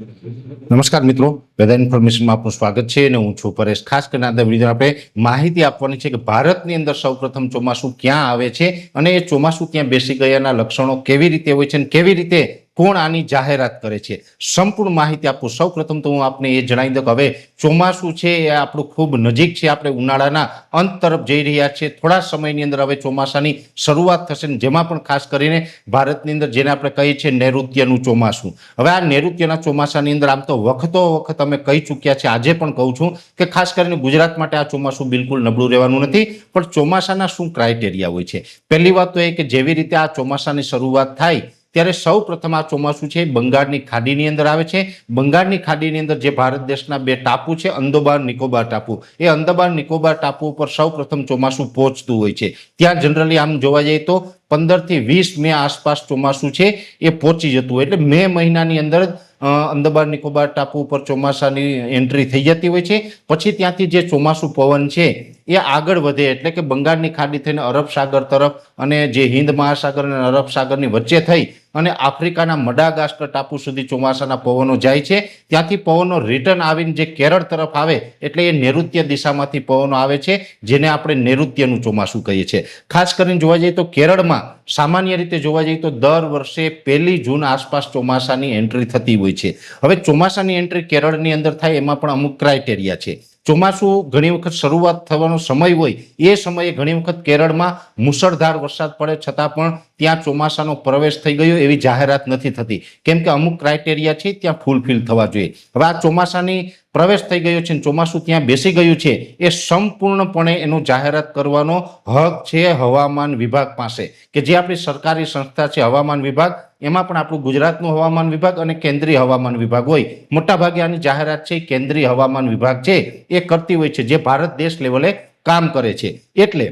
નમસ્કાર મિત્રો, વેધર ઇન્ફોર્મેશનમાં આપનું સ્વાગત છે અને હું છું પરેશ। ખાસ કરીને આ વિડીયો આપણે માહિતી આપવાની છે કે ભારતની અંદર સૌપ્રથમ ચોમાસું ક્યાં આવે છે અને એ ચોમાસું ત્યાં બેસી ગયાના લક્ષણો કેવી રીતે હોય છે અને કેવી રીતે કોણ આની જાહેરાત કરે છે, સંપૂર્ણ માહિતી આપું। સૌપ્રથમ તો હું આપને એ જણાવી દઉં કે હવે ચોમાસું છે એ આપણું ખૂબ નજીક છે, આપણે ઉનાળાના અંત તરફ જઈ રહ્યા છે। થોડા સમયની અંદર હવે ચોમાસાની શરૂઆત થશે, જેમાં પણ ખાસ કરીને ભારતની અંદર જેને આપણે કહીએ છીએ નૈઋત્યનું ચોમાસું। હવે આ નૈઋત્યના ચોમાસાની અંદર આમ તો વખત અમે કહી ચૂક્યા છે, આજે પણ કહું છું કે ખાસ કરીને ગુજરાત માટે આ ચોમાસું બિલકુલ નબળું રહેવાનું નથી। પણ ચોમાસાના શું ક્રાઇટેરિયા હોય છે? પહેલી વાત તો એ કે જેવી રીતે આ ચોમાસાની શરૂઆત થાય ત્યારે સૌ પ્રથમ આ ચોમાસું છે બંગાળની ખાડીની અંદર આવે છે। બંગાળની ખાડીની અંદર જે ભારત દેશના બે ટાપુ છે, અંદમાન નિકોબાર ટાપુ, એ અંદમાન નિકોબાર ટાપુ ઉપર સૌ પ્રથમ ચોમાસું પહોંચતું હોય છે। ત્યાં જનરલી આમ જોવા જઈએ તો 15 થી 20 મે આસપાસ ચોમાસું છે એ પહોંચી જતું હોય, એટલે મે મહિનાની અંદર અંદમાન નિકોબાર ટાપુ ઉપર ચોમાસાની એન્ટ્રી થઈ જતી હોય છે। પછી ત્યાંથી જે ચોમાસું પવન છે એ આગળ વધે, એટલે કે બંગાળની ખાડી થઈને અરબ સાગર તરફ અને જે હિન્દ મહાસાગર અને અરબ સાગરની વચ્ચે થઈ અને આફ્રિકાના મડાગાસ્કર ટાપુ સુધી ચોમાસાના પવનો જાય છે। ત્યાંથી પવનો રિટર્ન આવીને જે કેરળ તરફ આવે, એટલે એ નૈઋત્ય દિશામાંથી પવનો આવે છે, જેને આપણે નૈઋત્યનું ચોમાસું કહીએ છીએ। ખાસ કરીને જોવા જઈએ તો કેરળમાં સામાન્ય રીતે જોવા જઈએ તો દર વર્ષે 1 જૂન આસપાસ ચોમાસાની એન્ટ્રી થતી હોય છે। હવે ચોમાસાની એન્ટ્રી કેરળની અંદર થાય એમાં પણ અમુક ક્રાઇટેરિયા છે। ચોમાસું ઘણી વખત શરૂઆત થવાનો સમય હોય એ સમયે ઘણી વખત કેરળમાં મુશળધાર વરસાદ પડે છતાં પણ ત્યાં ચોમાસાનો પ્રવેશ થઈ ગયો એવી જાહેરાત નથી થતી, કેમ કે અમુક ક્રાઇટેરિયા છે ત્યાં ફૂલફિલ થવા જોઈએ। હવે આ ચોમાસાની પ્રવેશ થઈ ગયો છે, ચોમાસું ત્યાં બેસી ગયું છે, એ સંપૂર્ણપણે એનું જાહેરાત કરવાનો હક છે હવામાન વિભાગ પાસે, કે જે આપણી સરકારી સંસ્થા છે હવામાન વિભાગ, એમાં પણ આપણું ગુજરાતનું હવામાન વિભાગ અને કેન્દ્રીય હવામાન વિભાગ હોય। મોટાભાગે આની જાહેરાત છે કેન્દ્રીય હવામાન વિભાગ છે એ કરતી હોય છે, જે ભારત દેશ લેવલે કામ કરે છે। એટલે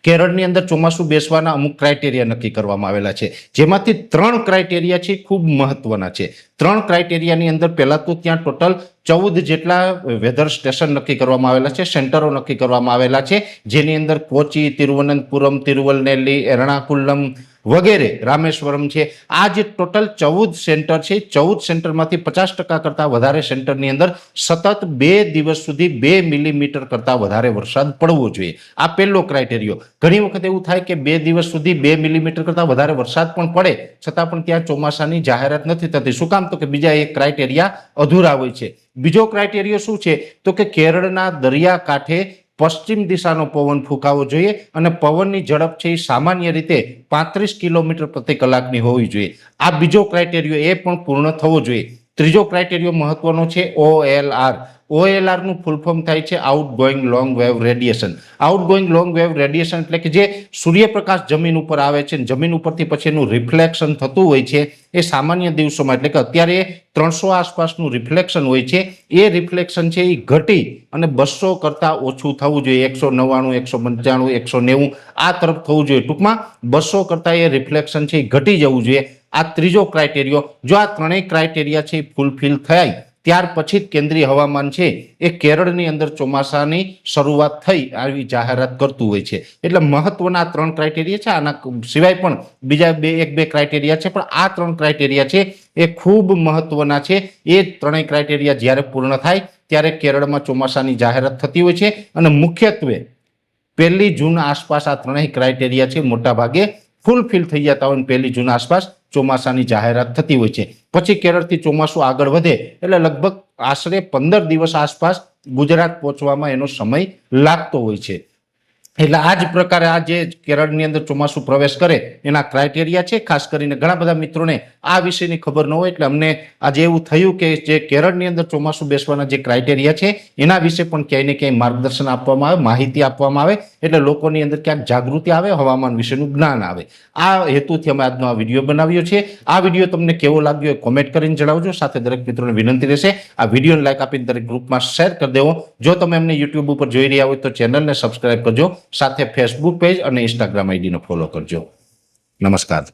કેરળની અંદર ચોમાસું બેસવાના અમુક ક્રાઇટેરિયા નક્કી કરવામાં આવેલા છે, જેમાંથી 3 ક્રાઇટેરિયા છે ખૂબ મહત્વના છે। 3 ક્રાઇટેરિયાની અંદર પહેલા તો ત્યાં ટોટલ 14 જેટલા વેધર સ્ટેશન નક્કી કરવામાં આવેલા છે, સેન્ટરો નક્કી કરવામાં આવેલા છે, જેની અંદર કોચી, તિરુવનંતપુરમ, તિરુવલનેલી, એર્ણાકુલમ વગેરે, રામેશ્વરમ છે। આ જે ટોટલ 14 સેન્ટર છે, 14 સેન્ટરમાંથી 50% કરતાં વધારે સેન્ટરની અંદર સતત 2 દિવસ સુધી 2 મિલીમીટર કરતાં વધારે વરસાદ પડવો જોઈએ। આ પહેલો ક્રાઇટેરિયો। ઘણી વખત એવું થાય કે 2 દિવસ સુધી 2 મિલીમીટર કરતાં વધારે વરસાદ પણ પડે છતાં પણ ત્યાં ચોમાસાની જાહેરાત નથી થતી। શું કામ? તો કે બીજા એક ક્રાઇટેરિયા અધૂરા હોય છે। બીજો ક્રાઇટેરિયો શું છે? તો કે કેરળના દરિયાકાંઠે પશ્ચિમ દિશાનો પવન ફૂંકાવો જોઈએ અને પવનની ઝડપ છે એ સામાન્ય રીતે 35 કિલોમીટર પ્રતિ કલાકની હોવી જોઈએ। આ બીજો ક્રાઇટેરિયો એ પણ પૂર્ણ થવો જોઈએ। ત્રીજો ક્રાઇટેરિયો મહત્વનો છે OLR। OLR નું ફૂલ ફોર્મ થાય છે outgoing long wave radiation. Outgoing long wave radiation એટલે કે જે સૂર્યપ્રકાશ જમીન ઉપર આવે છે, જમીન ઉપરથી પછી એનું રિફ્લેક્શન થતું હોય છે, એ સામાન્ય દિવસોમાં એટલે કે અત્યારે 300 આસપાસનું રિફ્લેક્શન હોય છે, એ રિફ્લેક્શન છે એ ઘટી અને 200 કરતાં ઓછું થવું જોઈએ। 199, 195, 190 આ તરફ થવું જોઈએ। ટૂંકમાં 200 કરતાં એ રિફ્લેક્શન છે એ ઘટી જવું જોઈએ। આ ત્રીજો ક્રાઇટેરિયો। જો આ ત્રણેય ક્રાઇટેરિયા છે એ ફૂલફિલ થાય ત્યાર પછી જ કેન્દ્રીય હવામાન છે એ કેરળની અંદર ચોમાસાની શરૂઆત થઈ આવી જાહેરાત કરતું હોય છે। એટલે મહત્વના 3 ક્રાઇટેરિયા છે। આના સિવાય પણ બીજા 1-2 ક્રાઇટેરિયા છે, પણ આ 3 ક્રાઇટેરિયા છે એ ખૂબ મહત્વના છે। એ ત્રણેય ક્રાઇટેરિયા જ્યારે પૂર્ણ થાય ત્યારે કેરળમાં ચોમાસાની જાહેરાત થતી હોય છે અને મુખ્યત્વે 1 જૂન આસપાસ આ ત્રણેય ક્રાઇટેરિયા છે મોટા ભાગે ફૂલફિલ થઈ જતા હોય, 1 જૂન આસપાસ ચોમાસાની જાહેરાત થતી હોય છે। પછી કેરળથી ચોમાસું આગળ વધે એટલે લગભગ આશરે 15 દિવસ આસપાસ ગુજરાત પહોંચવામાં એનો સમય લાગતો હોય છે। એટલે આ જ પ્રકારે આ જે કેરળની અંદર ચોમાસું પ્રવેશ કરે એના ક્રાઇટેરિયા છે। ખાસ કરીને ઘણા બધા મિત્રોને આ વિશેની ખબર ન હોય, એટલે અમને આજે એવું થયું કે જે કેરળની અંદર ચોમાસું બેસવાના જે ક્રાઇટેરિયા છે એના વિશે પણ ક્યાંય ને ક્યાંય માર્ગદર્શન આપવામાં આવે, માહિતી આપવામાં આવે, એટલે લોકોની અંદર ક્યાંક જાગૃતિ આવે, હવામાન વિશેનું જ્ઞાન આવે। આ હેતુથી અમે આજનો આ વિડીયો બનાવ્યો છે। આ વિડીયો તમને કેવો લાગ્યો એ કોમેન્ટ કરીને જણાવજો। સાથે દરેક મિત્રોને વિનંતી રહેશે આ વિડીયોને લાઈક આપીને દરેક ગ્રુપમાં શેર કરી દેવો। જો તમે અમને યુટ્યુબ ઉપર જોઈ રહ્યા હોય તો ચેનલને સબસ્ક્રાઇબ કરજો, સાથે ફેસબુક પેજ અને ઇન્સ્ટાગ્રામ આઈડીને ફોલો કરજો। નમસ્કાર।